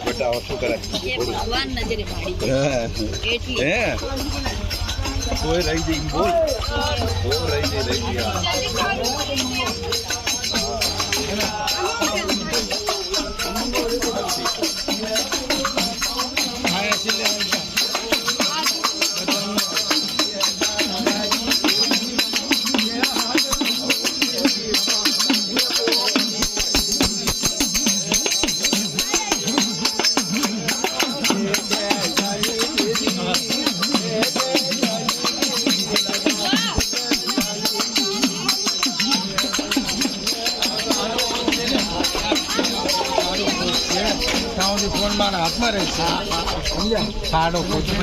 बेटा और शू करे भगवान नजरे माड़ी कोई रही जी बोल वो रही जी फोन मारा हाथ में रही है साड़ो